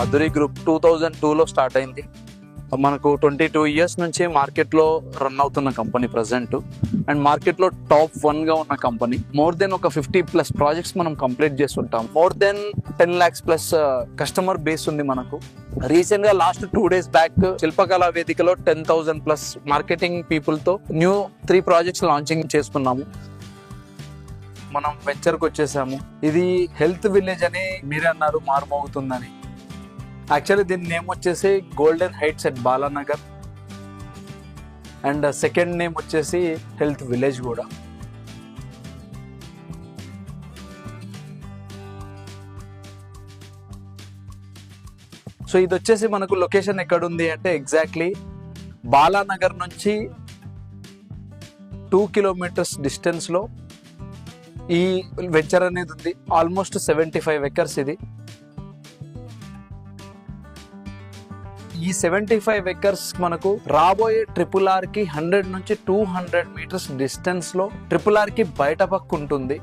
మధురి group 2002లో start అయింది. మనకు 22 years నుంచి మార్కెట్లో రన్ అవుతున్న కంపెనీ ప్రజెంట్, అండ్ మార్కెట్లో టాప్ 1గా ఉన్న కంపెనీ. మోర్ దెన్ ఒక 50+ ప్రాజెక్ట్స్ మనం కంప్లీట్ చేస్తుంటాం. More than 10 lakhs+ customer base ఉంది మనకు. రీసెంట్ గా లాస్ట్ 2 days బ్యాక్ శిల్పకళా వేదికలో 10,000+ మార్కెటింగ్ పీపుల్ తో న్యూ 3 ప్రాజెక్ట్స్ లాంచింగ్ చేసుకున్నాము. మనం వెంచర్కి వచ్చేసాము. ఇది హెల్త్ విలేజ్ అని మీరే అన్నారు, మారుమోగుతుందని. యాక్చువల్లీ దీని నేమ్ వచ్చేసి golden heights at Balanagar, and second name వచ్చేసి హెల్త్ విలేజ్ కూడా. సో ఇది వచ్చేసి మనకు లొకేషన్ ఎక్కడుంది అంటే ఎగ్జాక్ట్లీ బాలానగర్ నుంచి 2 kilometers డిస్టెన్స్లో ఈ వెంచర్ అనేది ఉంది. ఆల్మోస్ట్ 75 acres ఇది. ఈ 75 acres మనకు రాబోయే RRR కి 100 నుంచి 200 meters డిస్టెన్స్ లో RRR కి బయట పక్క ఉంటుంది.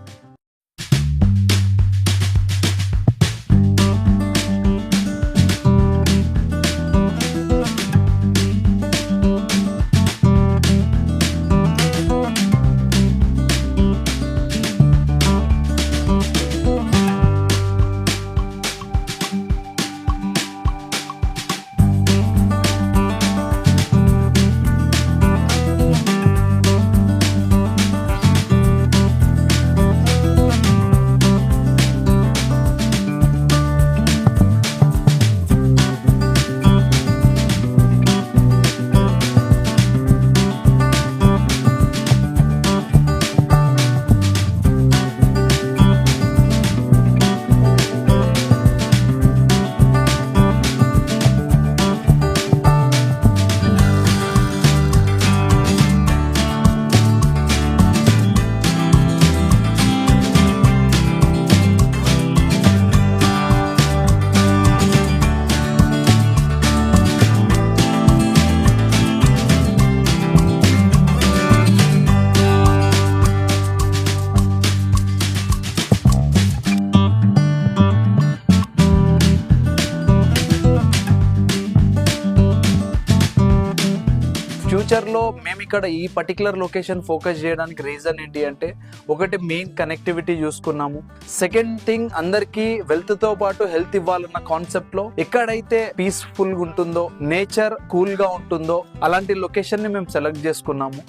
ఫ్యూచర్లో మేము ఇక్కడ ఈ పర్టికులర్ లొకేషన్ ఫోకస్ చేయడానికి రీజన్ ఏంటి అంటే, ఒకటి మెయిన్ కనెక్టివిటీ చూసుకున్నాము. సెకండ్ థింగ్, అందరికీ వెల్త్ తో పాటు హెల్త్ ఇవ్వాలన్న కాన్సెప్ట్ లో ఎక్కడైతే పీస్ఫుల్ గా ఉంటుందో, నేచర్ కూల్ గా ఉంటుందో అలాంటి లొకేషన్ ని మేము సెలెక్ట్ చేసుకున్నాము.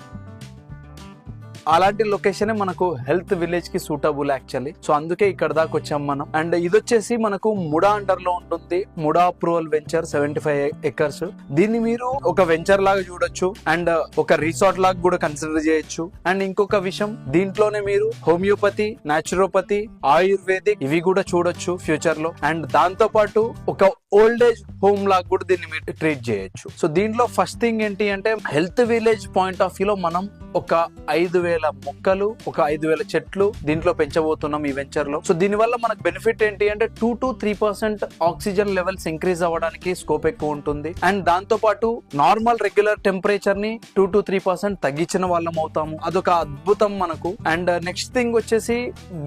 అలాంటి లొకేషన్ మనకు హెల్త్ విలేజ్ కి సూటబుల్ యాక్చువల్లీ. సో అందుకే ఇక్కడ దాకా వచ్చాం మనం. అండ్ ఇది వచ్చేసి మనకు ముడా అండర్ లో ఉంటుంది. MUDA approval venture 75 acres. దీన్ని మీరు ఒక వెంచర్ లాగా చూడొచ్చు, అండ్ ఒక రిసార్ట్ లాగా కూడా కన్సిడర్ చేయొచ్చు. అండ్ ఇంకొక విషయం, దీంట్లోనే మీరు హోమియోపతి, న్యాచురోపతి, ఆయుర్వేదిక్ ఇవి కూడా చూడొచ్చు ఫ్యూచర్ లో. అండ్ దాంతో పాటు ఒక ఓల్డ్ ఏజ్ హోమ్ లాగా కూడా దీన్ని మీరు ట్రీట్ చేయొచ్చు. సో దీంట్లో ఫస్ట్ థింగ్ ఏంటి అంటే, health village point of view లో మనం ఒక 5,000 మొక్కలు, ఒక 5,000 చెట్లు దీంట్లో పెంచబోతున్నాం ఈ వెంచర్ లో. సో దీని వల్ల మనకు బెనిఫిట్ ఏంటి అంటే 2 to 3% ఆక్సిజన్ లెవెల్స్ ఇంక్రీజ్ అవ్వడానికి స్కోప్ ఎక్కువ ఉంటుంది. అండ్ దాంతో పాటు నార్మల్ రెగ్యులర్ టెంపరేచర్ ని 2 to 3% తగ్గించిన వాళ్ళం అవుతాము. అదొక అద్భుతం మనకు. అండ్ నెక్స్ట్ థింగ్ వచ్చేసి,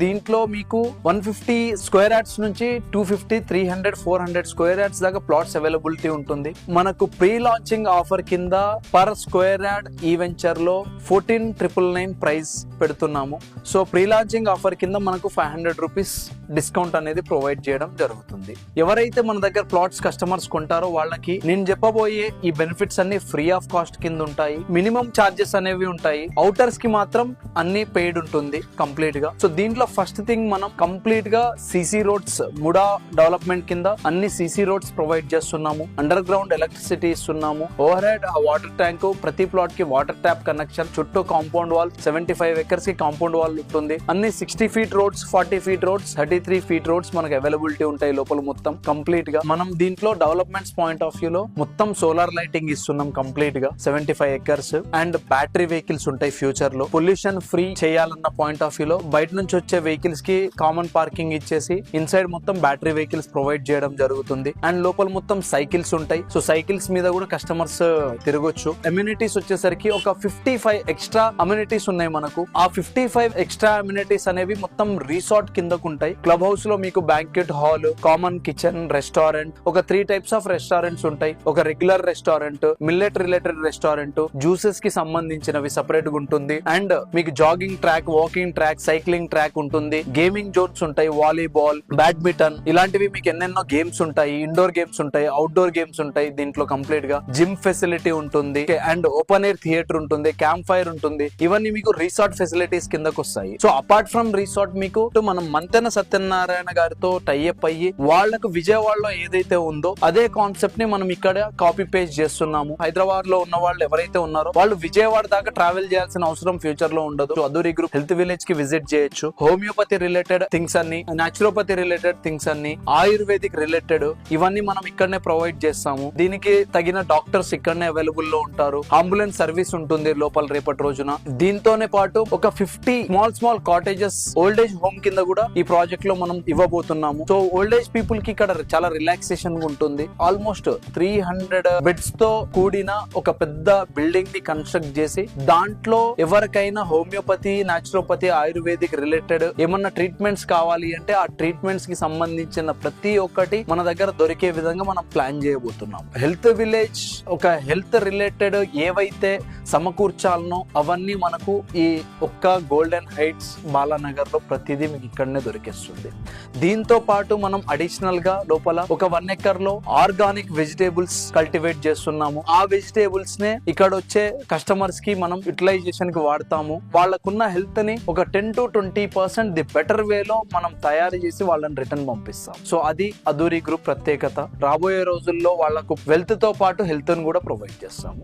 దీంట్లో మీకు 150 square yards నుంచి 250, 300, 400 square yards దాకా ప్లాట్స్ అవైలబిలిటీ ఉంటుంది. మనకు ప్రీ లాంచింగ్ ఆఫర్ కింద పర్ స్క్వేర్ యార్డ్ ఈ వెంచర్ లో 14,999 ప్రైస్ పెడుతున్నాము. సో ప్రీ లాంచింగ్ ఆఫర్ కింద మనకు 500 రూపీస్ డిస్కౌంట్ అనేది ప్రొవైడ్ చేయడం జరుగుతుంది. ఎవరైతే మన దగ్గర ప్లాట్స్ కస్టమర్స్ కొంటారో వాళ్ళకి నేను చెప్పబోయే ఈ బెనిఫిట్స్ అన్ని ఫ్రీ ఆఫ్ కాస్ట్ కింద ఉంటాయి. మినిమం చార్జెస్ అనేవి ఉంటాయి. అవుటర్స్ కి మాత్రం అన్ని పెయిడ్ ఉంటుంది కంప్లీట్ గా. సో దీంట్లో ఫస్ట్ థింగ్, మనం కంప్లీట్ గా సిసి రోడ్స్, ముడా డెవలప్మెంట్ కింద అన్ని సిసి రోడ్స్ ప్రొవైడ్ చేస్తున్నాము. అండర్ గ్రౌండ్ ఎలక్ట్రిసిటీ ఇస్తున్నాము. ఓవర్ హెడ్ వాటర్ ట్యాంక్, ప్రతి ప్లాట్ కి వాటర్ ట్యాప్ కనెక్షన్, చుట్టూ కాంపౌండ్ వాల్, 75 acres కి కాంపౌండ్ వాల్ ఉంటుంది. అన్ని 60 feet roads, 40 feet roads, 33 feet roads మనకు అవైలబిలిటీ ఉంటాయి లోపల మొత్తం కంప్లీట్ గా. మనం దీంట్లో డెవలప్మెంట్స్ పాయింట్ ఆఫ్ వ్యూ లో మొత్తం సోలార్ లైటింగ్ ఇస్తున్నాం కంప్లీట్ గా 75 acres. అండ్ బ్యాటరీ వెహికల్స్ ఉంటాయి ఫ్యూచర్ లో. పొల్యూషన్ ఫ్రీ చేయాలన్న పాయింట్ ఆఫ్ వ్యూ లో బయట నుంచి వచ్చే వెహికల్స్ కి కామన్ పార్కింగ్ ఇచ్చేసి ఇన్సైడ్ మొత్తం బ్యాటరీ వెహికల్స్ ప్రొవైడ్ చేయడం జరుగుతుంది. ఉంటుంది అండ్ లోపల మొత్తం సైకిల్స్ ఉంటాయి. సో సైకిల్స్ మీద కూడా కస్టమర్స్ తిరగొచ్చు. అమ్యూనిటీస్ వచ్చేసరికి ఒక 55 ఎక్స్ట్రా అమ్యూనిటీస్ ఉన్నాయి మనకు. ఆ 55 ఎక్స్ట్రా అమ్యూనిటీస్ అనేవి మొత్తం రిసార్ట్ కిందకు ఉంటాయి. క్లబ్ హౌస్ లో మీకు banquet hall, common kitchen, restaurant, ఒక 3 టైప్స్ ఆఫ్ రెస్టారెంట్స్ ఉంటాయి. ఒక regular restaurant, millet related restaurant, juices కి సంబంధించినవి సెపరేట్ గా ఉంటుంది. అండ్ మీకు jogging track, walking track, cycling track ఉంటుంది. గేమింగ్ జోన్స్ ఉంటాయి, వాలీబాల్, బ్యాడ్మింటన్, ఇలాంటివి మీకు ఎన్నెన్నో గేమ్స్ ఉంటాయి. ఇండోర్ గేమ్స్ ఉంటాయి, అవుట్డోర్ గేమ్స్ ఉంటాయి. దీంట్లో కంప్లీట్ గా జిమ్ ఫెసిలిటీ ఉంటుంది అండ్ ఓపెన్ ఎయిర్ థియేటర్ ఉంటుంది, క్యాంప్ ఫైర్ ఉంటుంది. ఇవన్నీ మీకు రిసార్ట్ ఫెసిలిటీస్ కిందకు వస్తాయి. సో అపార్ట్ ఫ్రమ్ రిసార్ట్ మీకు మనం మంతెన సత్యనారాయణ గారితో టైఅప్ అయ్యి వాళ్లకు విజయవాడలో ఏదైతే ఉందో అదే కాన్సెప్ట్ ని మనం ఇక్కడ కాపీ పేస్ట్ చేస్తున్నాము. హైదరాబాద్ లో ఉన్న వాళ్ళు ఎవరైతే ఉన్నారో వాళ్ళు విజయవాడ దాకా ట్రావెల్ చేయాల్సిన అవసరం ఫ్యూచర్ లో ఉండదు. అదూరి గ్రూప్ హెల్త్ విలేజ్ కి విజిట్ చేయొచ్చు. హోమియోపతి రిలేటెడ్ థింగ్స్ అన్ని, నాచురోపతి రిలేటెడ్ థింగ్స్ అన్ని, ఆయుర్వేదిక్ రిలేటెడ్ ఇవన్నీ మనం ఇక్కడనే ప్రొవైడ్ చేస్తాము. దీనికి తగిన డాక్టర్స్ ఇక్కడనే అవైలబుల్ లో ఉంటారు. అంబులెన్స్ సర్వీస్ ఉంటుంది లోపల రేపటి రోజున. దీంతోనే పాటు ఒక 50 small cottages old age home కింద కూడా ఈ ప్రాజెక్ట్ లో మనం ఇవ్వబోతున్నాము. సో ఓల్డ్ ఏజ్ పీపుల్ కి ఇక్కడ చాలా రిలాక్సేషన్ ఉంటుంది. ఆల్మోస్ట్ 300 బెడ్స్ తో కూడిన ఒక పెద్ద బిల్డింగ్ ని కన్స్ట్రక్ట్ చేసి దాంట్లో ఎవరికైనా హోమియోపతి, నాచురోపతి, ఆయుర్వేదిక్ రిలేటెడ్ ఏమన్నా ట్రీట్మెంట్స్ కావాలి అంటే ఆ ట్రీట్మెంట్స్ కి సంబంధించిన ప్రతి ఒక్కటి మన దగ్గర దొరికే విధంగా మనం ప్లాన్ చేయబోతున్నాం. హెల్త్ విలేజ్ ఒక హెల్త్ రిలేటెడ్ ఏవైతే సమకూర్చాలనో అవన్నీ మనకు ఈ ఒక్క గోల్డెన్ హైట్స్ బాలానగర్ లో ప్రతిదీ మీకు ఇక్కడనే దొరికేస్తుంది. దీంతో పాటు మనం అడిషనల్ గా లోపల ఒక 1 ఎకర్ లో ఆర్గానిక్ వెజిటేబుల్స్ కల్టివేట్ చేస్తున్నాము. ఆ వెజిటేబుల్స్ నే ఇక్కడ వచ్చే కస్టమర్స్ కి మనం యూటిలైజేషన్ కి వాడతాము. వాళ్ళకున్న హెల్త్ ని ఒక 10 to 20% ది బెటర్ వేలో మనం తయారు చేసి వాళ్ళని రిటర్న్ పంపిస్తాం. సో అది అదూరి గ్రూప్ ప్రత్యేకత. రాబోయే రోజుల్లో వాళ్ళకు వెల్త్ తో పాటు హెల్త్ ని కూడా ప్రొవైడ్ చేస్తాము.